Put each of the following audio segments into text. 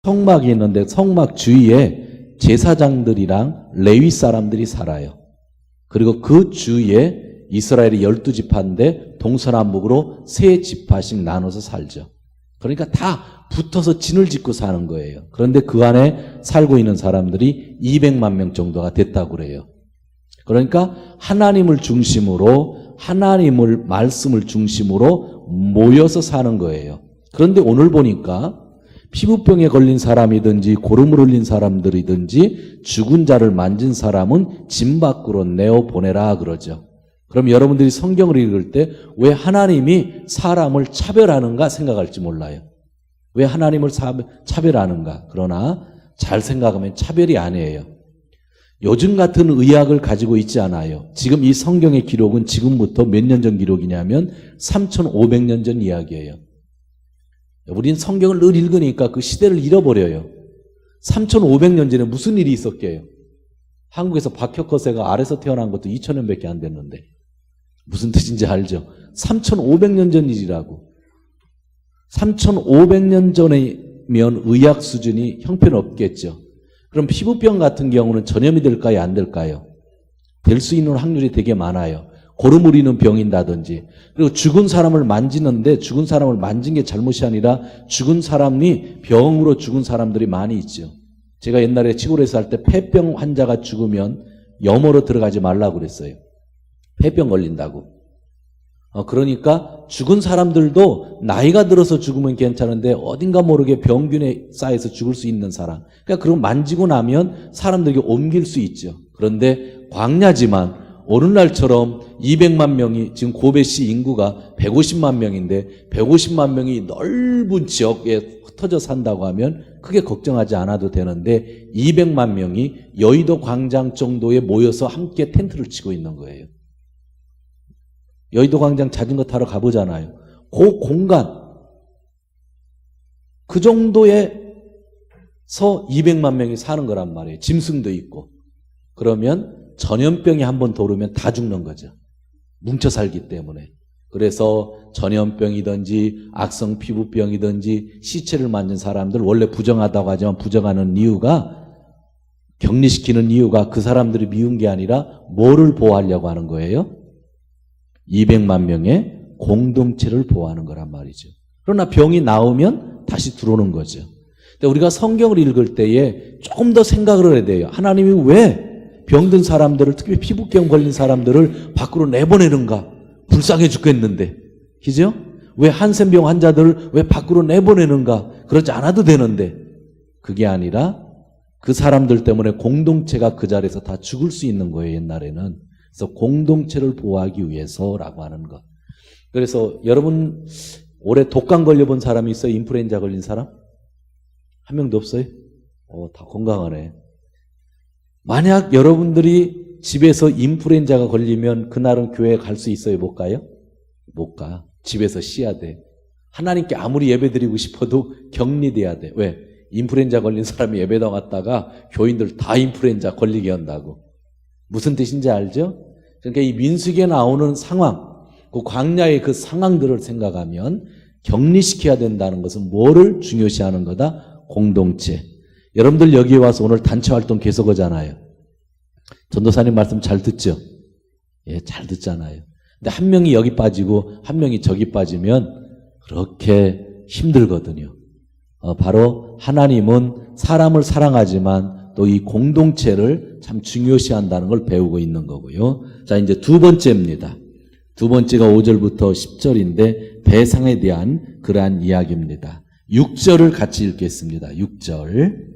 성막이 있는데 성막 주위에 제사장들이랑 레위 사람들이 살아요. 그리고 그 주위에 이스라엘이 12지파인데 동서남북으로 3지파씩 나눠서 살죠. 그러니까 다 붙어서 진을 짓고 사는 거예요. 그런데 그 안에 살고 있는 사람들이 200만 명 정도가 됐다고 그래요. 그러니까 하나님을 중심으로, 하나님을 말씀을 중심으로 모여서 사는 거예요. 그런데 오늘 보니까 피부병에 걸린 사람이든지 고름을 흘린 사람들이든지 죽은 자를 만진 사람은 진 밖으로 내어보내라 그러죠. 그럼 여러분들이 성경을 읽을 때 왜 하나님이 사람을 차별하는가 생각할지 몰라요. 왜 하나님을 차별하는가? 그러나 잘 생각하면 차별이 아니에요. 요즘 같은 의학을 가지고 있지 않아요. 지금 이 성경의 기록은 지금부터 몇 년 전 기록이냐면 3,500년 전 이야기예요. 우린 성경을 늘 읽으니까 그 시대를 잃어버려요. 3,500년 전에 무슨 일이 있었게요? 한국에서 박혁거세가 알에서 태어난 것도 2,000년밖에 안 됐는데 무슨 뜻인지 알죠? 3,500년 전 일이라고. 3,500년 전이면 의학 수준이 형편없겠죠. 그럼 피부병 같은 경우는 전염이 될까요? 안 될까요? 될 수 있는 확률이 되게 많아요. 고름 우리는 병인다든지. 그리고 죽은 사람을 만지는데 죽은 사람을 만진 게 잘못이 아니라 죽은 사람이 병으로 죽은 사람들이 많이 있죠. 제가 옛날에 시골에 살 때 폐병 환자가 죽으면 염호로 들어가지 말라고 그랬어요. 폐병 걸린다고. 그러니까 죽은 사람들도 나이가 들어서 죽으면 괜찮은데 어딘가 모르게 병균에 쌓여서 죽을 수 있는 사람. 그러니까 그런 만지고 나면 사람들에게 옮길 수 있죠. 그런데 광야지만 오늘날처럼 200만 명이 지금 고베시 인구가 150만 명인데 150만 명이 넓은 지역에 흩어져 산다고 하면 크게 걱정하지 않아도 되는데 200만 명이 여의도 광장 정도에 모여서 함께 텐트를 치고 있는 거예요. 여의도 광장 자전거 타러 가보잖아요. 그 공간 그 정도에서 200만 명이 사는 거란 말이에요. 짐승도 있고. 그러면 전염병이 한번 돌으면 다 죽는 거죠. 뭉쳐 살기 때문에. 그래서 전염병이든지 악성 피부병이든지 시체를 만진 사람들 원래 부정하다고 하지만 부정하는 이유가 격리시키는 이유가 그 사람들이 미운 게 아니라 뭐를 보호하려고 하는 거예요? 200만 명의 공동체를 보호하는 거란 말이죠. 그러나 병이 나오면 다시 들어오는 거죠. 근데 우리가 성경을 읽을 때에 조금 더 생각을 해야 돼요. 하나님이 왜 병든 사람들을, 특히 피부병 걸린 사람들을 밖으로 내보내는가? 불쌍해 죽겠는데. 그죠? 왜 한센병 환자들을 왜 밖으로 내보내는가? 그러지 않아도 되는데. 그게 아니라 그 사람들 때문에 공동체가 그 자리에서 다 죽을 수 있는 거예요, 옛날에는. 그래서 공동체를 보호하기 위해서라고 하는 것. 그래서 여러분 올해 독감 걸려본 사람이 있어요? 인플루엔자 걸린 사람? 한 명도 없어요? 다 건강하네. 만약 여러분들이 집에서 인플루엔자가 걸리면 그날은 교회에 갈 수 있어요? 못 가요? 못 가. 집에서 쉬어야 돼. 하나님께 아무리 예배드리고 싶어도 격리돼야 돼. 왜? 인플루엔자 걸린 사람이 예배당 왔다가 교인들 다 인플루엔자 걸리게 한다고. 무슨 뜻인지 알죠? 그러니까 이 민수기에 나오는 상황, 그 광야의 그 상황들을 생각하면 격리시켜야 된다는 것은 뭐를 중요시하는 거다? 공동체. 여러분들 여기에 와서 오늘 단체 활동 계속 하잖아요. 전도사님 말씀 잘 듣죠? 예, 잘 듣잖아요. 근데 한 명이 여기 빠지고 한 명이 저기 빠지면 그렇게 힘들거든요. 바로 하나님은 사람을 사랑하지만 또 이 공동체를 참 중요시한다는 걸 배우고 있는 거고요. 자, 이제 두 번째입니다. 두 번째가 5절부터 10절인데 배상에 대한 그러한 이야기입니다. 6절을 같이 읽겠습니다. 6절.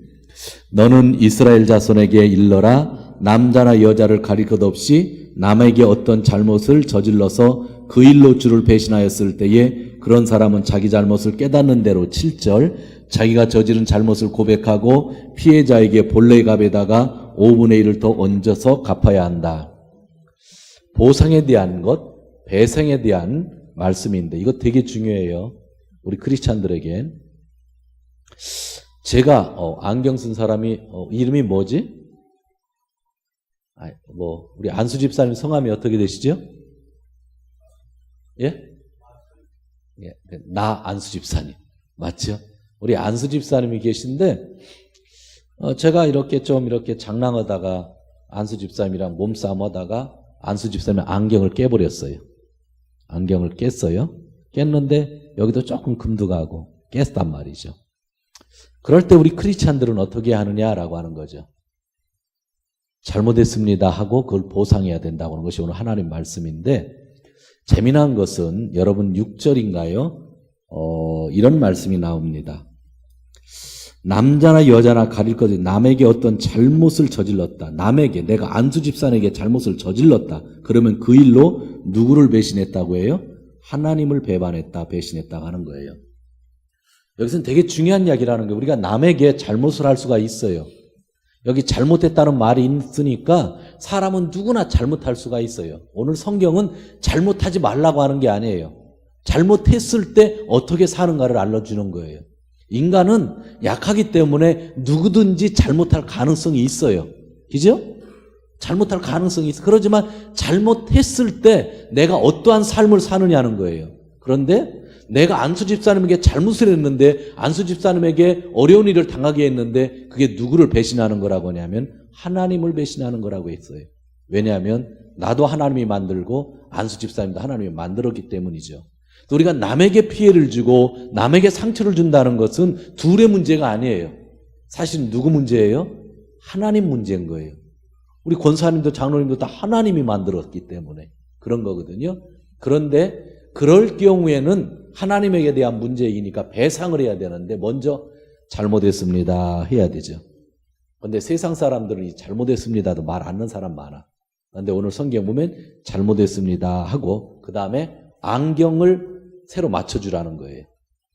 너는 이스라엘 자손에게 일러라. 남자나 여자를 가릴 것 없이 남에게 어떤 잘못을 저질러서 그 일로 주를 배신하였을 때에 그런 사람은 자기 잘못을 깨닫는 대로 7절. 자기가 저지른 잘못을 고백하고 피해자에게 본래의 값에다가 5분의 1을 더 얹어서 갚아야 한다. 보상에 대한 것, 배상에 대한 말씀인데 이거 되게 중요해요. 우리 크리스찬들에게. 제가 안경 쓴 사람이 이름이 뭐지? 우리 안수 집사님 성함이 어떻게 되시죠? 예? 나 안수 집사님 맞죠? 우리 안수 집사님이 계신데 제가 이렇게 좀 이렇게 장난하다가 안수 집사님이랑 몸싸움 하다가 안수 집사님이 안경을 깨버렸어요. 안경을 깼어요. 깼는데 여기도 조금 금도 가고 깼단 말이죠. 그럴 때 우리 크리스찬들은 어떻게 하느냐라고 하는 거죠. 잘못했습니다 하고 그걸 보상해야 된다고 하는 것이 오늘 하나님 말씀인데, 재미난 것은 여러분 6절인가요? 이런 말씀이 나옵니다. 남자나 여자나 가릴 것 없이 남에게 어떤 잘못을 저질렀다. 남에게, 내가 안수 집사에게 잘못을 저질렀다. 그러면 그 일로 누구를 배신했다고 해요? 하나님을 배반했다, 배신했다 하는 거예요. 여기서는 되게 중요한 이야기라는 거예요. 우리가 남에게 잘못을 할 수가 있어요. 여기 잘못했다는 말이 있으니까 사람은 누구나 잘못할 수가 있어요. 오늘 성경은 잘못하지 말라고 하는 게 아니에요. 잘못했을 때 어떻게 사는가를 알려주는 거예요. 인간은 약하기 때문에 누구든지 잘못할 가능성이 있어요. 그죠? 잘못할 가능성이 있어. 그러지만 잘못했을 때 내가 어떠한 삶을 사느냐는 거예요. 그런데 내가 안수 집사님에게 잘못을 했는데, 안수 집사님에게 어려운 일을 당하게 했는데, 그게 누구를 배신하는 거라고 하냐면 하나님을 배신하는 거라고 했어요. 왜냐하면 나도 하나님이 만들고 안수 집사님도 하나님이 만들었기 때문이죠. 우리가 남에게 피해를 주고 남에게 상처를 준다는 것은 둘의 문제가 아니에요. 사실 누구 문제예요? 하나님 문제인 거예요. 우리 권사님도 장로님도 다 하나님이 만들었기 때문에 그런 거거든요. 그런데 그럴 경우에는 하나님에게 대한 문제이니까 배상을 해야 되는데 먼저 잘못했습니다 해야 되죠. 그런데 세상 사람들은 이 잘못했습니다도 말 안 하는 사람 많아. 그런데 오늘 성경 보면 잘못했습니다 하고 그 다음에 안경을 새로 맞춰주라는 거예요.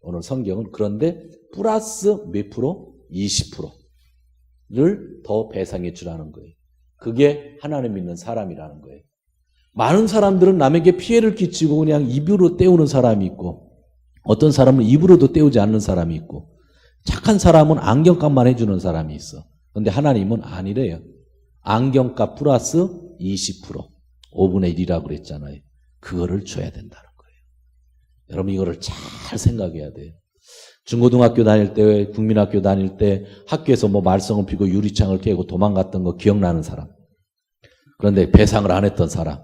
오늘 성경은. 그런데 플러스 몇 프로? 20%를 더 배상해 주라는 거예요. 그게 하나님 믿는 사람이라는 거예요. 많은 사람들은 남에게 피해를 끼치고 그냥 입으로 때우는 사람이 있고, 어떤 사람은 입으로도 때우지 않는 사람이 있고, 착한 사람은 안경값만 해주는 사람이 있어. 그런데 하나님은 아니래요. 안경값 플러스 20%, 5분의 1이라고 그랬잖아요. 그거를 줘야 된다는 거예요. 여러분 이거를 잘 생각해야 돼요. 중고등학교 다닐 때, 국민학교 다닐 때 학교에서 뭐 말썽을 피고 유리창을 깨고 도망갔던 거 기억나는 사람. 그런데 배상을 안 했던 사람.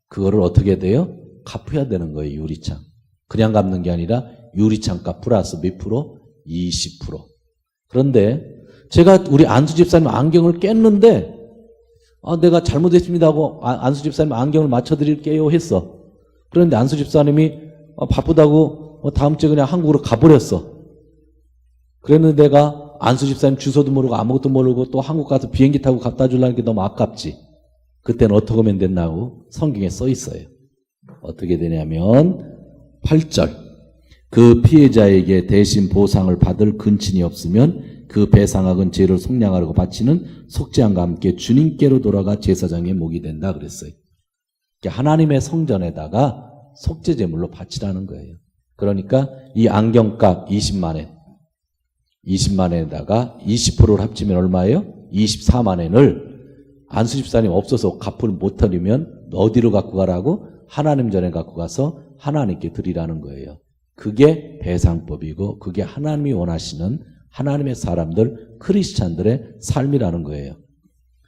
그거를 어떻게 돼요? 갚아야 되는 거예요. 유리창. 그냥 갚는 게 아니라 유리창값 플러스 몇 프로? 20%. 그런데 제가 우리 안수 집사님 안경을 깼는데 내가 잘못했습니다 하고 안수 집사님 안경을 맞춰드릴게요 했어. 그런데 안수 집사님이 바쁘다고 다음 주에 그냥 한국으로 가버렸어. 그랬는데 내가 안수 집사님 주소도 모르고 아무것도 모르고 또 한국 가서 비행기 타고 갖다 주려는 게 너무 아깝지. 그때는 어떻게 하면 된다고 성경에 써 있어요. 어떻게 되냐면 8절, 그 피해자에게 대신 보상을 받을 근친이 없으면 그 배상학은 죄를 속량하려고 바치는 속죄함과 함께 주님께로 돌아가 제사장의 목이 된다 그랬어요. 하나님의 성전에다가 속죄제물로 바치라는 거예요. 그러니까 이 안경값 20만 엔, 20만 엔에다가 20%를 합치면 얼마예요? 24만 엔을 안수 집사님 없어서 갚을 못하려면 어디로 갖고 가라고? 하나님 전에 갖고 가서 하나님께 드리라는 거예요. 그게 배상법이고 그게 하나님이 원하시는 하나님의 사람들, 크리스찬들의 삶이라는 거예요.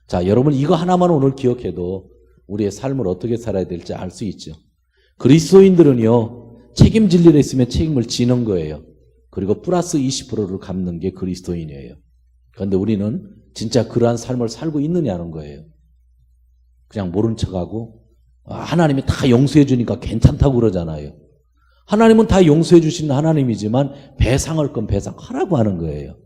자, 여러분 이거 하나만 오늘 기억해도 우리의 삶을 어떻게 살아야 될지 알 수 있죠. 그리스도인들은요, 책임질 일에 있으면 책임을 지는 거예요. 그리고 플러스 20%를 갚는 게 그리스도인이에요. 그런데 우리는 진짜 그러한 삶을 살고 있느냐는 거예요. 그냥 모른 척하고 하나님이 다 용서해 주니까 괜찮다고 그러잖아요. 하나님은 다 용서해 주시는 하나님이지만 배상할 건 배상하라고 하는 거예요.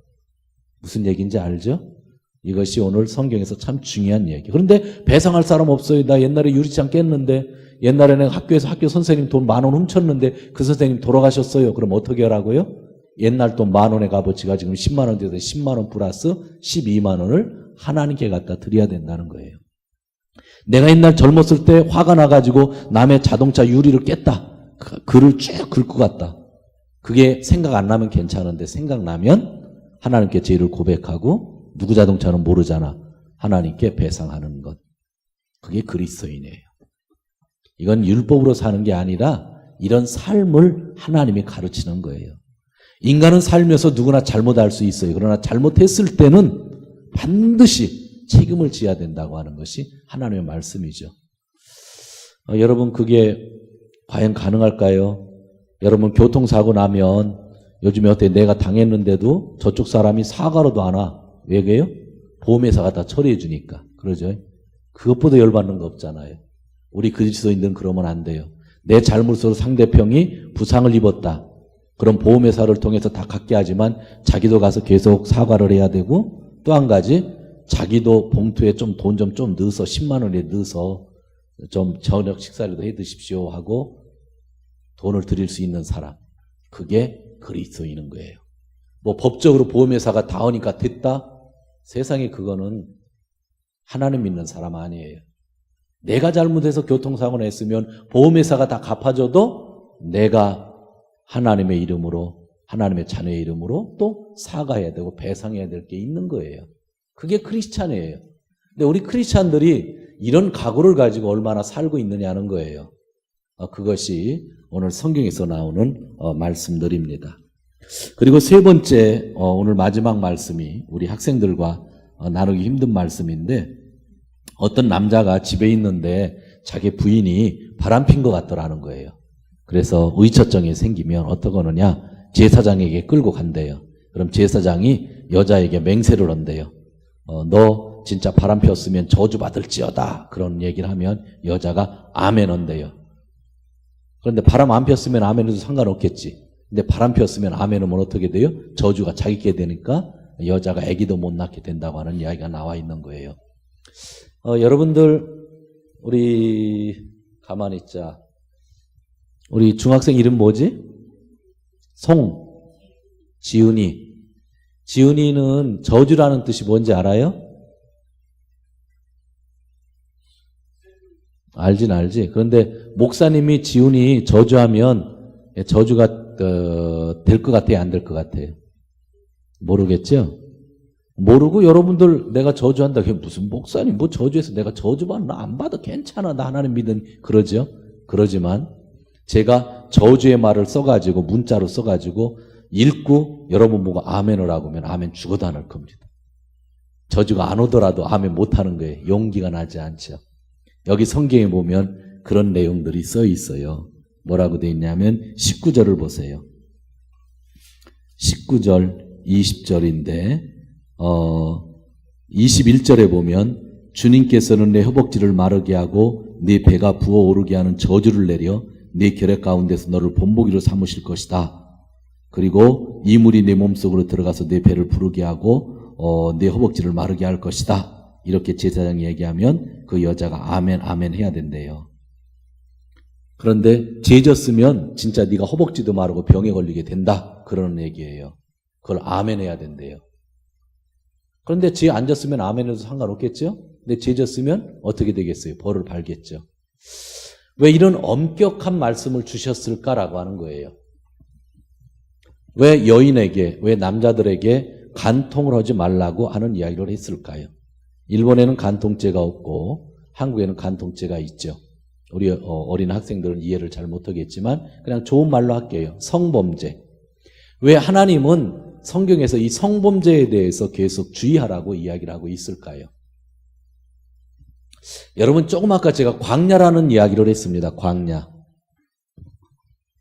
무슨 얘기인지 알죠? 이것이 오늘 성경에서 참 중요한 얘기. 그런데 배상할 사람 없어요. 나 옛날에 유리창 깼는데, 옛날에는 학교에서 학교 선생님 돈 10,000원 훔쳤는데 그 선생님 돌아가셨어요. 그럼 어떻게 하라고요? 옛날 돈 10,000원의 값어치가 지금 10만 원 돼서 10만 원 플러스 12만 원을 하나님께 갖다 드려야 된다는 거예요. 내가 옛날 젊었을 때 화가 나가지고 남의 자동차 유리를 깼다. 글을 쭉 긁고 갔다. 그게 생각 안 나면 괜찮은데 생각나면 하나님께 죄를 고백하고, 누구 자동차는 모르잖아, 하나님께 배상하는 것. 그게 그리스도인이에요. 이건 율법으로 사는 게 아니라 이런 삶을 하나님이 가르치는 거예요. 인간은 살면서 누구나 잘못할 수 있어요. 그러나 잘못했을 때는 반드시 책임을 져야 된다고 하는 것이 하나님의 말씀이죠. 여러분 그게 과연 가능할까요? 여러분 교통사고 나면 요즘에 어때 내가 당했는데도 저쪽 사람이 사과로도 안 와. 왜 그래요? 보험회사가 다 처리해 주니까. 그러죠. 그것보다 열받는 거 없잖아요. 우리 그리스도인들은 그러면 안 돼요. 내 잘못으로 상대편이 부상을 입었다. 그럼 보험회사를 통해서 다 갖게 하지만 자기도 가서 계속 사과를 해야 되고 또 한 가지 자기도 봉투에 좀 돈 좀 넣어서 10만 원에 넣어서 좀 저녁 식사라도 해 드십시오 하고 돈을 드릴 수 있는 사람. 그게 그리스도인인 거예요. 뭐 법적으로 보험회사가 다 오니까 됐다? 세상에 그거는 하나님 믿는 사람 아니에요. 내가 잘못해서 교통사고를 했으면 보험회사가 다 갚아줘도 내가 하나님의 이름으로 하나님의 자녀의 이름으로 또 사과해야 되고 배상해야 될 게 있는 거예요. 그게 크리스찬이에요. 근데 우리 크리스찬들이 이런 각오를 가지고 얼마나 살고 있느냐는 거예요. 그것이 오늘 성경에서 나오는 말씀들입니다. 그리고 세 번째 오늘 마지막 말씀이 우리 학생들과 나누기 힘든 말씀인데 어떤 남자가 집에 있는데 자기 부인이 바람핀 것 같더라는 거예요. 그래서 의처증이 생기면 어떻게 하느냐 제사장에게 끌고 간대요. 그럼 제사장이 여자에게 맹세를 한대요. 너 진짜 바람 폈으면 저주받을지어다. 그런 얘기를 하면 여자가 아멘 한대요. 그런데 바람 안 폈으면 아멘 해도 상관없겠지. 근데 바람 폈으면 아멘 하면 어떻게 돼요? 저주가 자기께 되니까 여자가 아기도 못 낳게 된다고 하는 이야기가 나와 있는 거예요. 여러분들 우리 가만히 있자. 우리 중학생 이름 뭐지? 지은이. 지은이는 저주라는 뜻이 뭔지 알아요? 알긴 알지. 그런데 목사님이 지은이 저주하면 저주가 될 것 같아요? 안 될 것 같아요? 모르겠죠? 모르고 여러분들 내가 저주한다. 그게 무슨 목사님 뭐 저주해서 내가 저주받나 안 받아 괜찮아 나 하나님 믿은 그러죠? 그러지만 제가 저주의 말을 써가지고 문자로 써가지고 읽고 여러분 보고 아멘을 하고 하면 아멘 죽어도 안 할 겁니다. 저주가 안 오더라도 아멘 못하는 거예요. 용기가 나지 않죠. 여기 성경에 보면 그런 내용들이 써 있어요. 뭐라고 되어 있냐면 19절을 보세요. 19절 20절인데 21절에 보면 주님께서는 내 허벅지를 마르게 하고 네 배가 부어오르게 하는 저주를 내려 네 결핵 가운데서 너를 본보기로 삼으실 것이다. 그리고 이물이 내 몸속으로 들어가서 내 배를 부르게 하고 내 허벅지를 마르게 할 것이다. 이렇게 제사장이 얘기하면 그 여자가 아멘 아멘 해야 된대요. 그런데 죄졌으면 진짜 네가 허벅지도 마르고 병에 걸리게 된다. 그런 얘기예요. 그걸 아멘 해야 된대요. 그런데 죄 안 졌으면 아멘 해도 상관없겠죠? 근데 죄 졌으면 어떻게 되겠어요? 벌을 받겠죠. 왜 이런 엄격한 말씀을 주셨을까라고 하는 거예요. 왜 여인에게, 왜 남자들에게 간통을 하지 말라고 하는 이야기를 했을까요? 일본에는 간통죄가 없고 한국에는 간통죄가 있죠. 우리 어린 학생들은 이해를 잘 못하겠지만 그냥 좋은 말로 할게요. 성범죄. 왜 하나님은 성경에서 이 성범죄에 대해서 계속 주의하라고 이야기를 하고 있을까요? 여러분 조금 아까 제가 광야라는 이야기를 했습니다. 광야.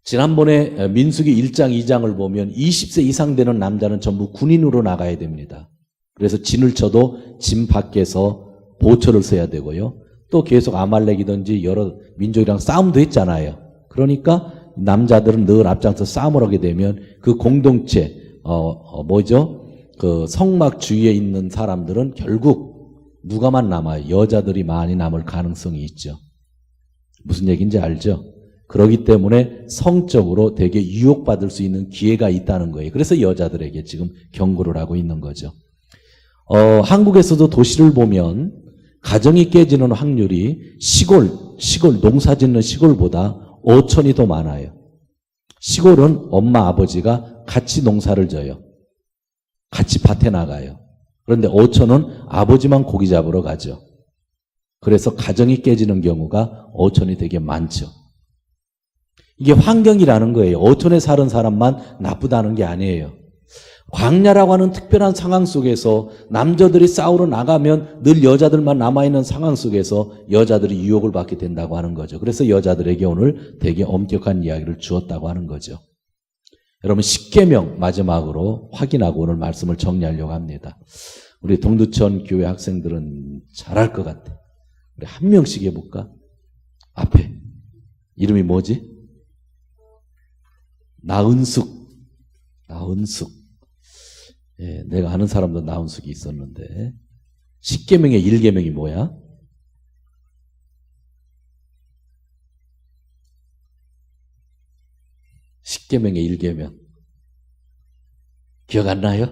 지난번에 민수기 1장 2장을 보면 20세 이상 되는 남자는 전부 군인으로 나가야 됩니다. 그래서 진을 쳐도 진 밖에서 보초를 써야 되고요. 또 계속 아말렉이든지 여러 민족이랑 싸움도 했잖아요. 그러니까 남자들은 늘 앞장서 싸움을 하게 되면 그 공동체 그 성막 주위에 있는 사람들은 결국 누가만 남아요? 여자들이 많이 남을 가능성이 있죠. 무슨 얘기인지 알죠? 그렇기 때문에 성적으로 되게 유혹받을 수 있는 기회가 있다는 거예요. 그래서 여자들에게 지금 경고를 하고 있는 거죠. 한국에서도 도시를 보면 가정이 깨지는 확률이 시골 농사 짓는 시골보다 5천이 더 많아요. 시골은 엄마 아버지가 같이 농사를 져요. 같이 밭에 나가요. 그런데 5천은 아버지만 고기 잡으러 가죠. 그래서 가정이 깨지는 경우가 5천이 되게 많죠. 이게 환경이라는 거예요. 어촌에 사는 사람만 나쁘다는 게 아니에요. 광야라고 하는 특별한 상황 속에서 남자들이 싸우러 나가면 늘 여자들만 남아있는 상황 속에서 여자들이 유혹을 받게 된다고 하는 거죠. 그래서 여자들에게 오늘 되게 엄격한 이야기를 주었다고 하는 거죠. 여러분 10계명 마지막으로 확인하고 오늘 말씀을 정리하려고 합니다. 우리 동두천 교회 학생들은 잘할 것 같아. 우리 한 명씩 해볼까? 앞에 이름이 뭐지? 나은숙. 예, 내가 아는 사람도 나은숙이 있었는데 10계명의 1계명이 뭐야? 십계명의 1계명 기억 안 나요?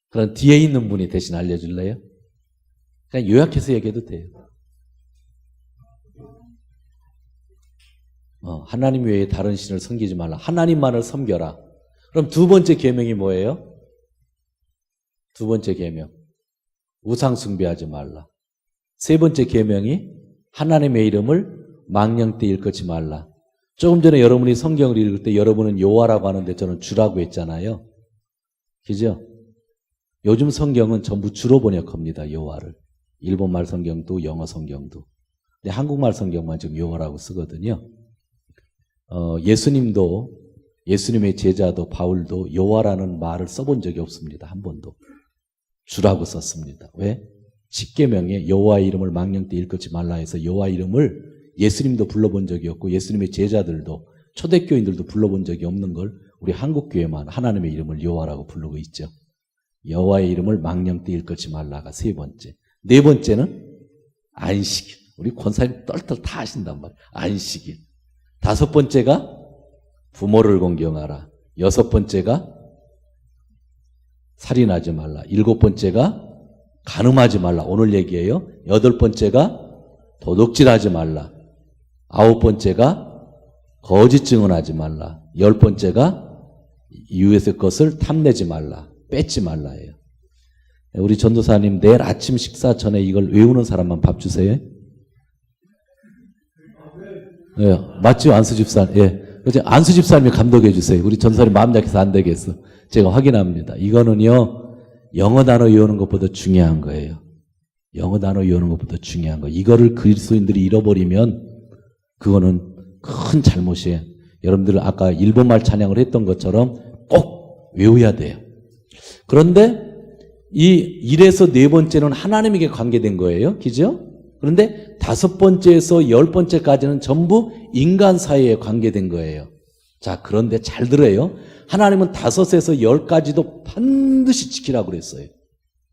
그럼 뒤에 있는 분이 대신 알려줄래요? 그냥 요약해서 얘기해도 돼요. 하나님 외에 다른 신을 섬기지 말라. 하나님만을 섬겨라. 그럼 두 번째 계명이 뭐예요? 두 번째 계명 우상 숭배하지 말라. 세 번째 계명이 하나님의 이름을 망령되이 일컫지 말라. 조금 전에 여러분이 성경을 읽을 때 여러분은 여호와라고 하는데 저는 주라고 했잖아요. 그죠? 요즘 성경은 전부 주로 번역합니다. 여호와를. 일본말 성경도 영어 성경도. 근데 한국말 성경만 지금 여호와라고 쓰거든요. 예수님의 제자도 바울도 여호와라는 말을 써본 적이 없습니다. 한 번도. 주라고 썼습니다. 왜? 10계명에 여호와의 이름을 망령되이 일컫지 말라 해서 여호와 이름을 예수님도 불러본 적이 없고 예수님의 제자들도 초대교인들도 불러본 적이 없는 걸 우리 한국교회만 하나님의 이름을 여호와라고 부르고 있죠. 여호와의 이름을 망령되이 일컫지 말라가 세 번째. 네 번째는 안식일. 우리 권사님 똘똘 다 하신단 말이에요. 안식일. 다섯 번째가 부모를 공경하라. 여섯 번째가 살인하지 말라. 일곱 번째가 간음하지 말라. 오늘 얘기예요. 여덟 번째가 도둑질하지 말라. 아홉 번째가 거짓 증언하지 말라. 열 번째가 이웃의 것을 탐내지 말라. 뺏지 말라예요. 우리 전도사님 내일 아침 식사 전에 이걸 외우는 사람만 밥 주세요. 예, 맞죠? 안수 집사님. 예. 안수 집사님이 감독해 주세요. 우리 전도사님 마음 약해서 안 되겠어. 제가 확인합니다. 이거는요, 영어 단어 외우는 것보다 중요한 거예요. 영어 단어 외우는 것보다 중요한 거. 이거를 그리스도인들이 잃어버리면 그거는 큰 잘못이에요. 여러분들 아까 일본말 찬양을 했던 것처럼 꼭 외워야 돼요. 그런데 이 1에서 네 번째는 하나님에게 관계된 거예요. 그죠? 그런데 다섯 번째에서 10번째까지는 전부 인간 사이에 관계된 거예요. 자, 그런데 잘 들어요. 하나님은 5에서 10까지도 반드시 지키라고 그랬어요.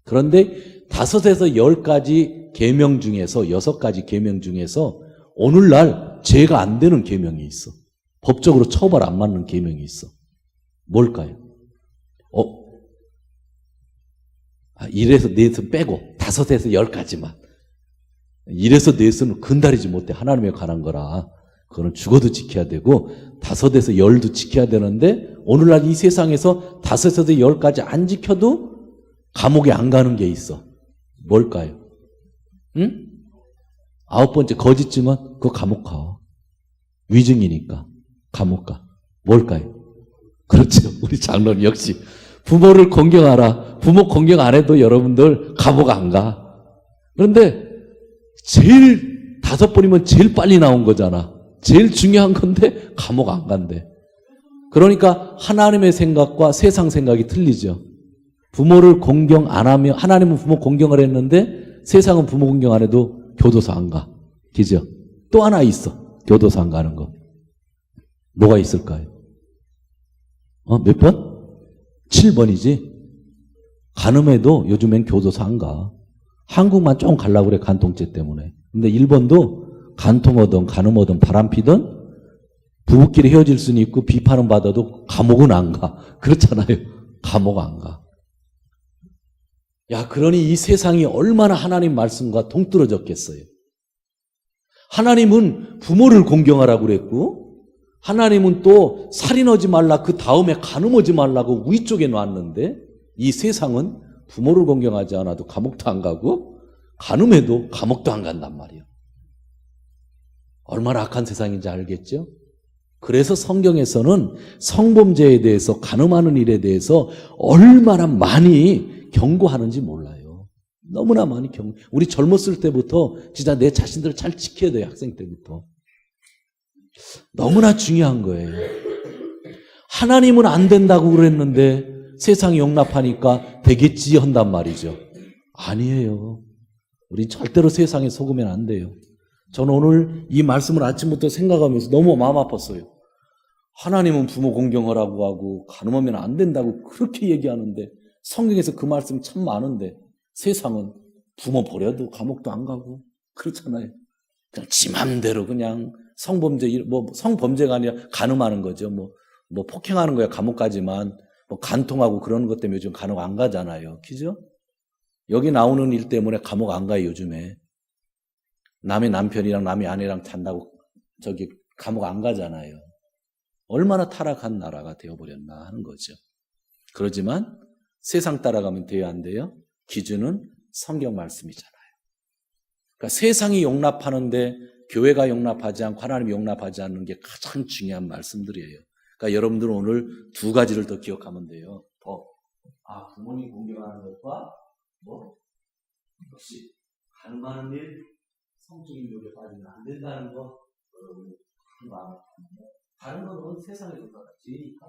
그런데 5에서 10가지 계명 중에서 6가지 계명 중에서 오늘날 죄가 안 되는 계명이 있어. 법적으로 처벌 안 맞는 계명이 있어. 뭘까요? 1에서 4에서 빼고 5에서 10까지만. 1에서 4에서는 근다리지 못해. 하나님에 관한 거라. 그거는 죽어도 지켜야 되고 5에서 10도 지켜야 되는데 오늘날 이 세상에서 5에서 10까지 안 지켜도 감옥에 안 가는 게 있어. 뭘까요? 응? 9번째 거짓 증언. 그거 감옥 가. 위증이니까 감옥 가. 뭘까요? 그렇죠. 우리 장로는 역시 부모를 공경하라. 부모 공경 안 해도 여러분들 감옥 안 가. 그런데 제일 5번이면 제일 빨리 나온 거잖아. 제일 중요한 건데 감옥 안 간대. 그러니까 하나님의 생각과 세상 생각이 틀리죠. 부모를 공경 안 하면, 하나님은 부모 공경을 했는데 세상은 부모 공경 안 해도 교도소 안 가. 그죠? 또 하나 있어. 교도소 안 가는 거. 뭐가 있을까요? 몇 번? 7번이지. 간음해도 요즘엔 교도소 안 가. 한국만 좀 가려고 그래, 간통죄 때문에. 근데 일본도 간통하든 간음하든 바람피든 부부끼리 헤어질 수는 있고 비판은 받아도 감옥은 안 가. 그렇잖아요. 감옥 안 가. 야, 그러니 이 세상이 얼마나 하나님 말씀과 동떨어졌겠어요. 하나님은 부모를 공경하라고 그랬고 하나님은 또 살인하지 말라, 그 다음에 간음하지 말라고 위쪽에 놨는데 이 세상은 부모를 공경하지 않아도 감옥도 안 가고 간음해도 감옥도 안 간단 말이에요. 얼마나 악한 세상인지 알겠죠? 그래서 성경에서는 성범죄에 대해서, 간음하는 일에 대해서 얼마나 많이 경고하는지 몰라요. 너무나 많이 우리 젊었을 때부터 진짜 내 자신들을 잘 지켜야 돼요. 학생 때부터. 너무나 중요한 거예요. 하나님은 안 된다고 그랬는데 세상이 용납하니까 되겠지 한단 말이죠. 아니에요. 우리 절대로 세상에 속으면 안 돼요. 저는 오늘 이 말씀을 아침부터 생각하면서 너무 마음 아팠어요. 하나님은 부모 공경하라고 하고 간음하면 안 된다고 그렇게 얘기하는데 성경에서 그 말씀이 참 많은데 세상은 부모 버려도 감옥도 안 가고 그렇잖아요. 그냥 지 맘대로 그냥 성범죄가 아니라 간음하는 거죠. 뭐 폭행하는 거야 감옥 가지만 간통하고 그러는 것 때문에 요즘 감옥 안 가잖아요. 그죠? 여기 나오는 일 때문에 감옥 안 가요 요즘에. 남의 남편이랑 남의 아내랑 잔다고 저기 감옥 안 가잖아요. 얼마나 타락한 나라가 되어버렸나 하는 거죠. 그러지만 세상 따라가면 돼요 안 돼요? 기준은 성경 말씀이잖아요. 그러니까 세상이 용납하는데 교회가 용납하지 않고 하나님이 용납하지 않는 게 가장 중요한 말씀들이에요. 그러니까 여러분들은 오늘 두 가지를 더 기억하면 돼요. 부모님 공경하는 것과 역시 간음하는 일, 성적인 욕에 빠지면 안 된다는 거 여러분이 큰 마음을 갖는데 다른 거는 세상에서 다 죄니까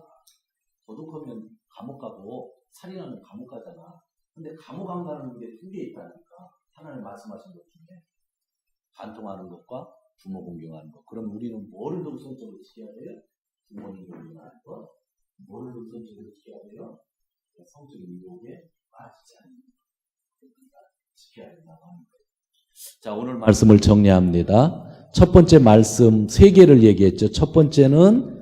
도둑하면 감옥 가고 살인하면 감옥 가잖아. 근데 감옥 안 가는 게 두 개 있다니까. 하나님 말씀하신 것 중에 간통하는 것과 부모 공경하는 것. 그럼 우리는 뭐를 더 우선적으로 지켜야 돼요? 부모님 공경하는 것. 뭐를 더 우선적으로 지켜야 돼요? 성적인 유혹에 빠지지 않는 것. 지켜야 된다고 하는 거예요. 자, 오늘 말씀을 정리합니다. 첫 번째 말씀 3개를 얘기했죠. 첫 번째는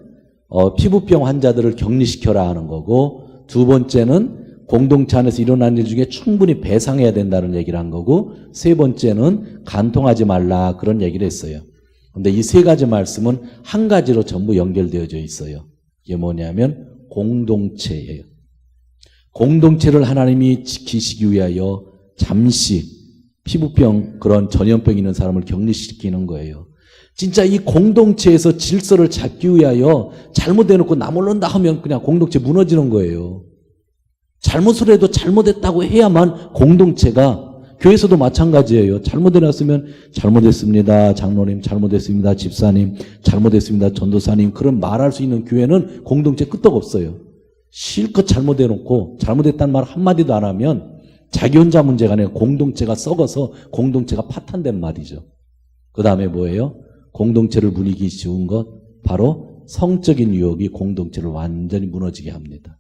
피부병 환자들을 격리시켜라 하는 거고, 두 번째는 공동체 안에서 일어난 일 중에 충분히 배상해야 된다는 얘기를 한 거고, 세 번째는 간통하지 말라 그런 얘기를 했어요. 그런데 이 세 가지 말씀은 한 가지로 전부 연결되어져 있어요. 이게 뭐냐면 공동체예요. 공동체를 하나님이 지키시기 위하여 잠시 피부병 그런 전염병 있는 사람을 격리시키는 거예요. 진짜 이 공동체에서 질서를 잡기 위하여 잘못해놓고 나 몰란다 하면 그냥 공동체 무너지는 거예요. 잘못을 해도 잘못했다고 해야만 공동체가, 교회에서도 마찬가지예요. 잘못해놨으면 잘못했습니다 장로님, 잘못했습니다 집사님, 잘못했습니다 전도사님, 그런 말할 수 있는 교회는 공동체 끄떡없어요. 실컷 잘못해놓고 잘못했다는 말 한마디도 안 하면 자기 혼자 문제가 아니라 공동체가 썩어서 공동체가 파탄된 말이죠. 그 다음에 뭐예요? 공동체를 무너지기 쉬운 것, 바로 성적인 유혹이 공동체를 완전히 무너지게 합니다.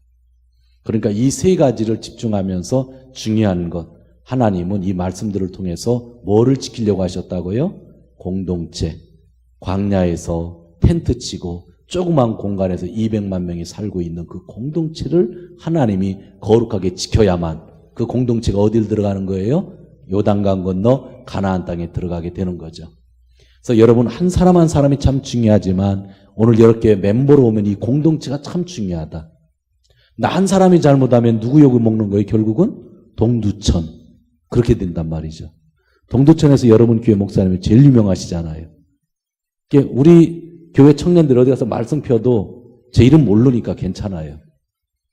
그러니까 이 세 가지를 집중하면서 중요한 것, 하나님은 이 말씀들을 통해서 뭐를 지키려고 하셨다고요? 공동체, 광야에서 텐트 치고 조그만 공간에서 200만 명이 살고 있는 그 공동체를 하나님이 거룩하게 지켜야만 그 공동체가 어딜 들어가는 거예요? 요단강 건너 가나안 땅에 들어가게 되는 거죠. 그래서 여러분 한 사람 한 사람이 참 중요하지만 오늘 이렇게 멤버로 오면 이 공동체가 참 중요하다. 나 한 사람이 잘못하면 누구 욕을 먹는 거예요? 결국은 동두천. 그렇게 된단 말이죠. 동두천에서 여러분 교회 목사님이 제일 유명하시잖아요. 우리 교회 청년들 어디 가서 말씀 펴도 제 이름 모르니까 괜찮아요.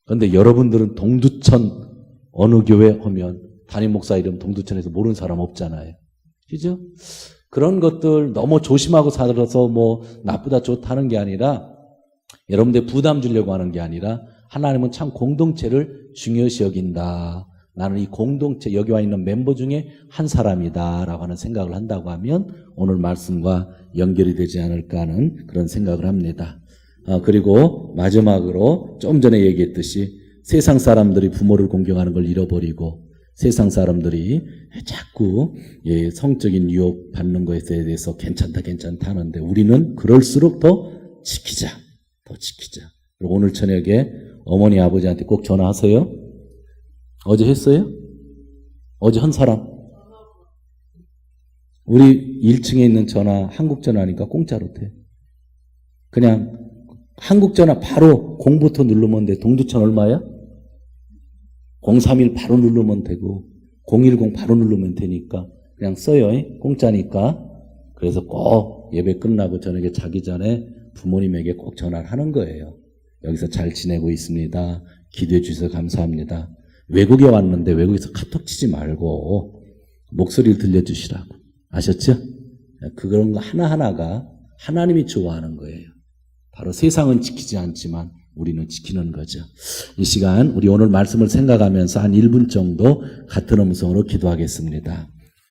그런데 여러분들은 동두천 어느 교회 하면 담임 목사 이름 동두천에서 모르는 사람 없잖아요. 그죠? 그런 것들 너무 조심하고 살아서 나쁘다 좋다는 게 아니라 여러분들 부담 주려고 하는 게 아니라 하나님은 참 공동체를 중요시 여긴다. 나는 이 공동체 여기 와 있는 멤버 중에 한 사람이다 라고 하는 생각을 한다고 하면 오늘 말씀과 연결이 되지 않을까 하는 그런 생각을 합니다. 그리고 마지막으로 좀 전에 얘기했듯이 세상 사람들이 부모를 공경하는 걸 잃어버리고 세상 사람들이 자꾸 성적인 유혹 받는 것에 대해서 괜찮다 하는데 우리는 그럴수록 더 지키자. 그리고 오늘 저녁에 어머니 아버지한테 꼭 전화하세요. 어제 했어요? 어제 한 사람? 우리 1층에 있는 전화 한국전화니까 공짜로 돼. 그냥 한국전화 바로 0부터 누르면 돼. 동두천 얼마야? 031 바로 누르면 되고 010 바로 누르면 되니까 그냥 써요. 공짜니까. 그래서 꼭 예배 끝나고 저녁에 자기 전에 부모님에게 꼭 전화를 하는 거예요. 여기서 잘 지내고 있습니다. 기도해 주셔서 감사합니다. 외국에 왔는데 외국에서 카톡 치지 말고 목소리를 들려주시라고. 아셨죠? 그런 거 하나하나가 하나님이 좋아하는 거예요. 바로 세상은 지키지 않지만 우리는 지키는 거죠. 이 시간 우리 오늘 말씀을 생각하면서 한 1분 정도 같은 음성으로 기도하겠습니다.